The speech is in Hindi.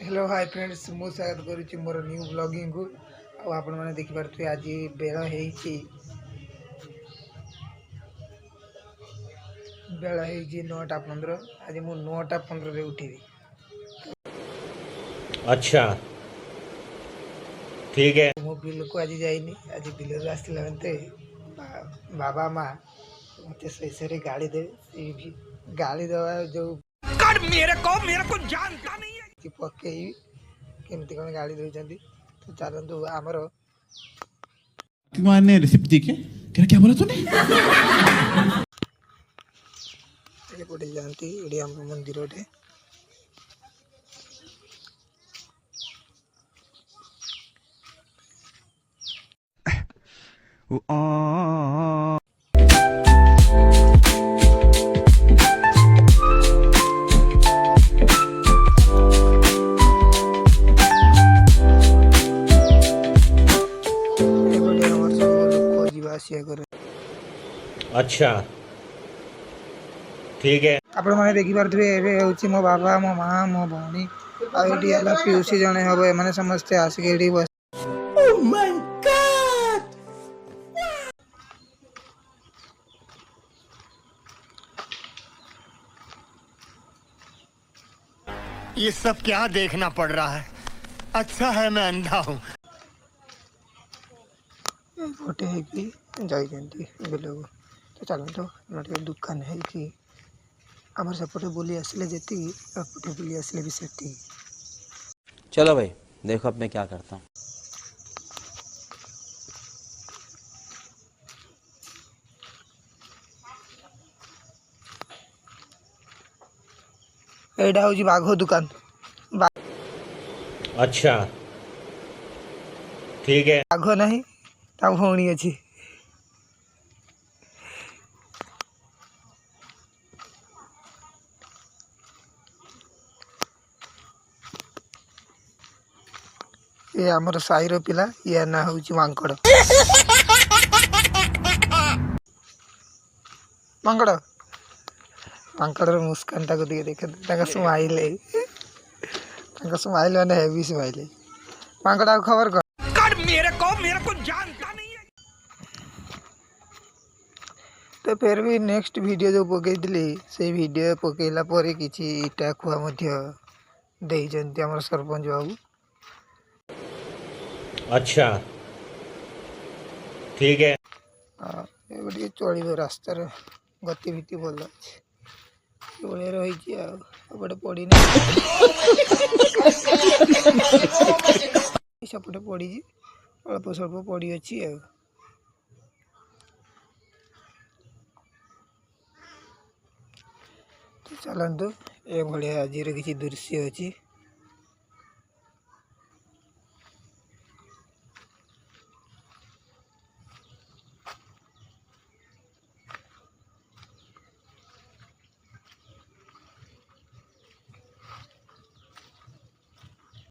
हेलो हाय फ्रेंड्स मु स्वागत करुच्ची मोर न्यू ब्लॉगिंग को आपण मैंने देखिपे आज बेला है 9:15 आज मु 9:15 उठी। अच्छा ठीक है। मो बिल को आज जाइनी आज बिल आसला बाबा माँ मत सही गाड़ी दे गाड़ी दवा जो मेरे को जानता नहीं है पकई केमती कौन गाड़ी देते तो चलतु आमर ने रिसिप्ट दी क्या बोला तूने? एपटे जाती ये आम मंदिर टे अच्छा ठीक है। आपण मैंने देखिपे मो बाबा मो माँ मो भौणी आईला पीयूसी जड़े हम एम समस्ते आसिक बस ये सब क्या देखना पड़ रहा है। अच्छा है मैं अंधा हूँ। फोटे जाती बिल को तो चलते दुकान है आम सेपटे बुली आसिले जी एपटे बुली आसिले भी से चलो भाई देखो अब मैं क्या करता हूँ। एटा हूँ बाघ दुकान। अच्छा ठीक है। बाघ नहीं भौणी अच्छी ये आमर साईर पिला या ना हूँ मांकड़ मांकड़ मांकड़ मुस्कान टाक देखे स्माइल स्माइल मैंने हेवी स्माइल मांकड़ खबर कर मेरे को जानता नहीं है। तो फिर भी नेक्स्ट वीडियो जो पकईली से वीडियो पकईला किसी इटा खुआ देमर सरपंच बाबू। अच्छा ठीक है। ये चलो रास्तार गतिविधि भल अच्छे रही पड़ी सेपटे पड़ी अल्प स्वल्प पड़ी अच्छी चलतु ये भाया आज किसी दृश्य अच्छी।